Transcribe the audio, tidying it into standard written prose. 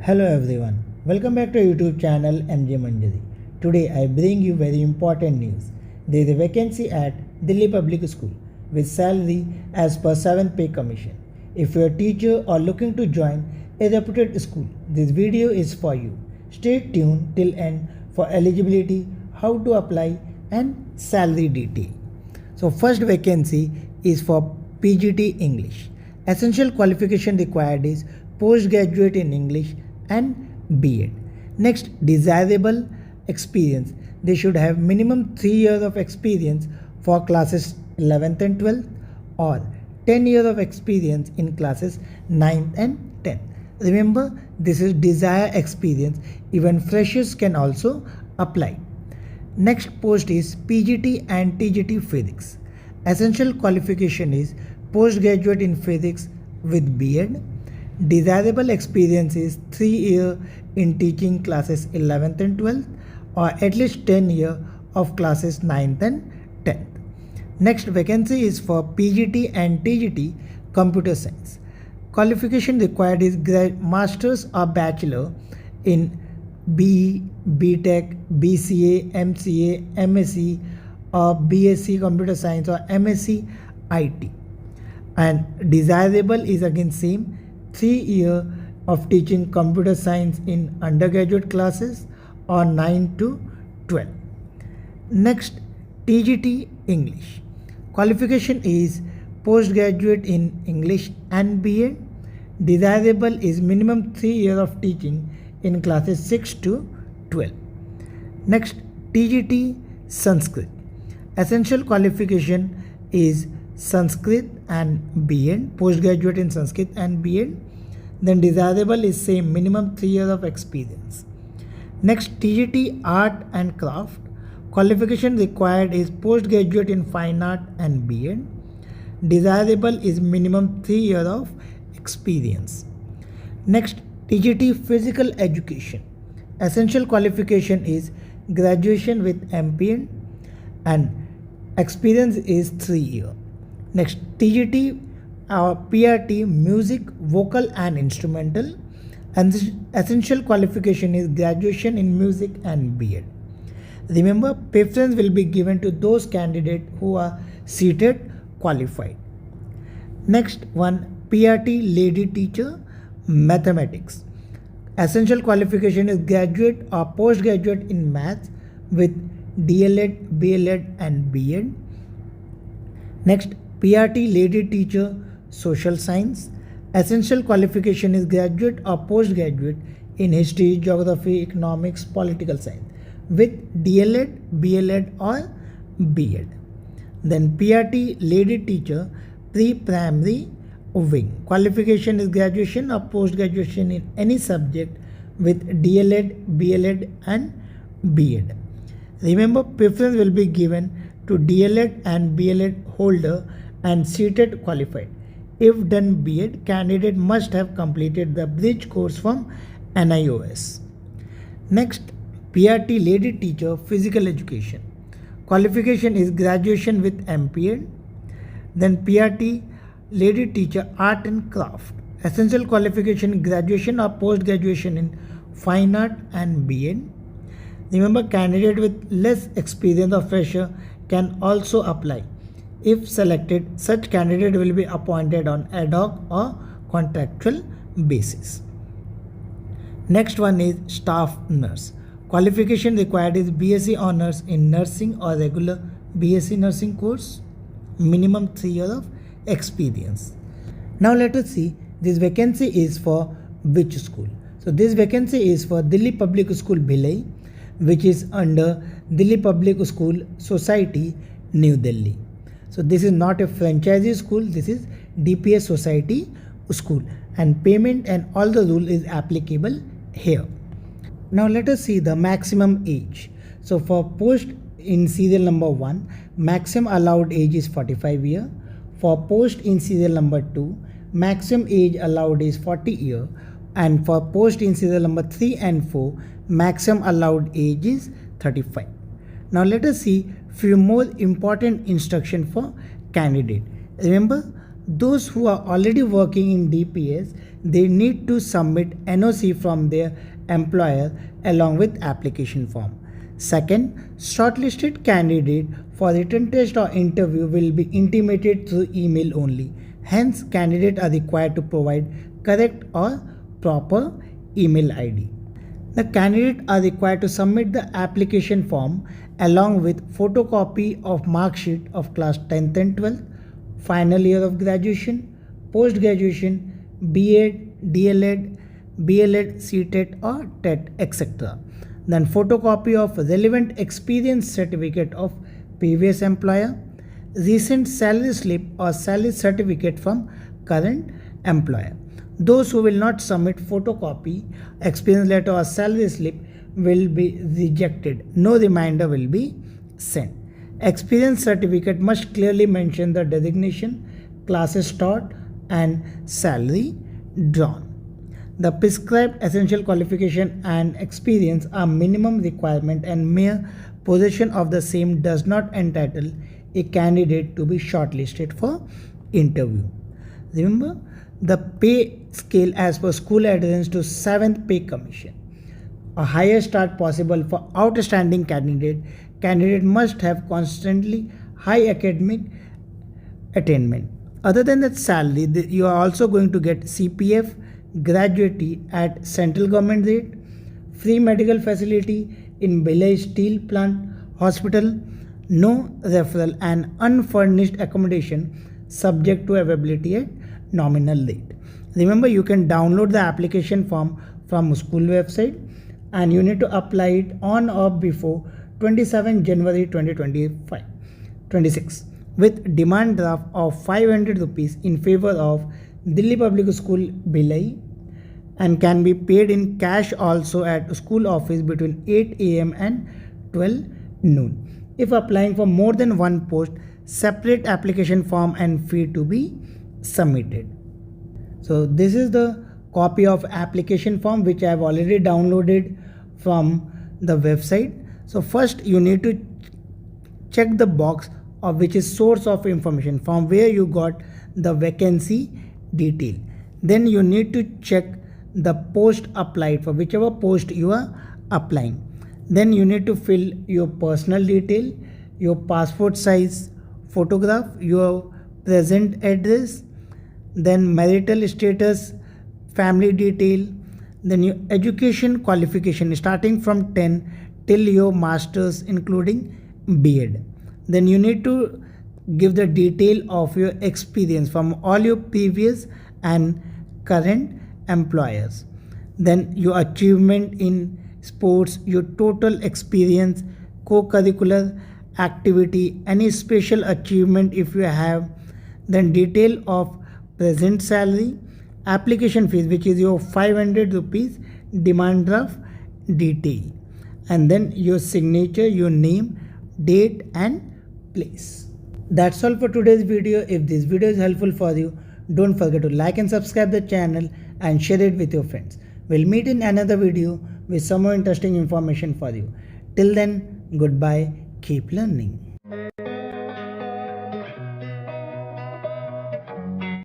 Hello everyone, welcome back to our YouTube channel MJ Manjari. Today I bring you very important news. There is a vacancy at Delhi Public School with salary as per 7th pay commission. If you are a teacher or looking to join a reputed school, this video is for you. Stay tuned till end for eligibility, how to apply and salary detail. So first vacancy is for PGT English. Essential qualification required is postgraduate in English and B.Ed. Next, desirable experience. They should have minimum 3 years of experience for classes 11th and 12th or 10 years of experience in classes 9th and 10th. Remember, this is desired experience. Even freshers can also apply. Next post is PGT and TGT Physics. Essential qualification is postgraduate in physics with B.Ed. Desirable experience is 3 years in teaching classes 11th and 12th or at least 10 years of classes 9th and 10th. Next vacancy is for PGT and TGT Computer Science. Qualification required is Master's or Bachelor in BE, BTech, BCA, MCA, MSc or BSc Computer Science or MSc IT. And desirable is again same, 3 years of teaching computer science in undergraduate classes or 9 to 12. Next, TGT English. Qualification is postgraduate in English and B.Ed. Desirable is minimum 3 years of teaching in classes 6 to 12. Next, TGT Sanskrit. Essential qualification is Sanskrit and B.Ed, postgraduate in Sanskrit and B.Ed. Then desirable is same, minimum 3 years of experience. Next, TGT Art and Craft. Qualification required is postgraduate in Fine Art and B.Ed. Desirable is minimum 3 years of experience. Next, TGT Physical Education. Essential qualification is graduation with MPN and experience is 3 years. Next, TGT PRT Music, Vocal and Instrumental. And essential qualification is graduation in music and B.Ed. Remember, preference will be given to those candidates who are seated qualified. Next one, PRT Lady Teacher Mathematics. Essential qualification is graduate or postgraduate in Maths with DLEd, BLEd and B.Ed. Next, PRT Lady Teacher Social Science. Essential qualification is graduate or postgraduate in History, Geography, Economics, Political Science with DLEd, BLEd or B.Ed. Then PRT Lady Teacher Pre-Primary Wing. Qualification is graduation or postgraduation in any subject with DLEd, BLEd and B.Ed. Remember, preference will be given to DLEd and BLEd holder and seated qualified. If done B.Ed, candidate must have completed the bridge course from NIOS. Next, PRT Lady Teacher Physical Education. Qualification is graduation with MPN. Then PRT Lady Teacher Art and Craft. Essential qualification graduation or post-graduation in Fine Art and B.Ed. Remember, candidate with less experience or fresher can also apply. If selected, such candidate will be appointed on ad hoc or contractual basis. Next one is staff nurse. Qualification required is BSc Honours in nursing or regular BSc nursing course. Minimum 3 years of experience. Now let us see this vacancy is for which school. So this vacancy is for Delhi Public School Bhilai, which is under Delhi Public School Society, New Delhi. So this is not a franchisee school, this is DPS Society school, and payment and all the rule is applicable here. Now let us see the maximum age. So for post in serial number 1, maximum allowed age is 45 years. For post in serial number 2, maximum age allowed is 40 years. And for post in serial number 3 and 4, maximum allowed age is 35. Now let us see few more important instruction for candidate. Remember, Those who are already working in DPS, they need to submit NOC from their employer along with application form. Second, shortlisted candidate for written test or interview will be intimated through email only. Hence, candidates are required to provide correct or proper email ID. The candidates are required to submit the application form along with photocopy of mark sheet of class 10th and 12th, final year of graduation, post-graduation, B.Ed, D.El.Ed, B.El.Ed, C.Tet or TET, etc. Then photocopy of relevant experience certificate of previous employer, recent salary slip or salary certificate from current employer. Those who will not submit photocopy, experience letter or salary slip will be rejected. No reminder will be sent. Experience certificate must clearly mention the designation, classes taught and salary drawn. The prescribed essential qualification and experience are minimum requirement, and mere possession of the same does not entitle a candidate to be shortlisted for interview. Remember, the pay scale as per school adherence to 7th pay commission. A higher start possible for outstanding candidate must have constantly high academic attainment. Other than that salary, you are also going to get CPF, gratuity at central government rate, free medical facility in Billai Steel Plant Hospital, no referral and unfurnished accommodation subject to availability at nominal rate. Remember, you can download the application form from school website and you need to apply it on or before 27 January 2026 with demand draft of 500 rupees in favor of Delhi Public School Billai, and can be paid in cash also at school office between 8 am and 12 noon. If applying for more than one post, separate application form and fee to be submitted. So this is the copy of application form which I have already downloaded from the website. So first you need to check the box of which is source of information, from where you got the vacancy detail. Then you need to check the post applied for, whichever post you are applying. Then you need to fill your personal detail, your passport size photograph, your present address, then marital status, family detail, then your education qualification starting from 10 till your masters including B.Ed. Then you need to give the detail of your experience from all your previous and current employers. Then your achievement in sports, your total experience, co-curricular activity, any special achievement if you have, then detail of present salary, application fees which is your 500 rupees demand draft detail, and then your signature, your name, date and place. That's all for today's video. If this video is helpful for you, don't forget to like and subscribe the channel and share it with your friends. We'll meet in another video with some more interesting information for you. Till then, goodbye, keep learning.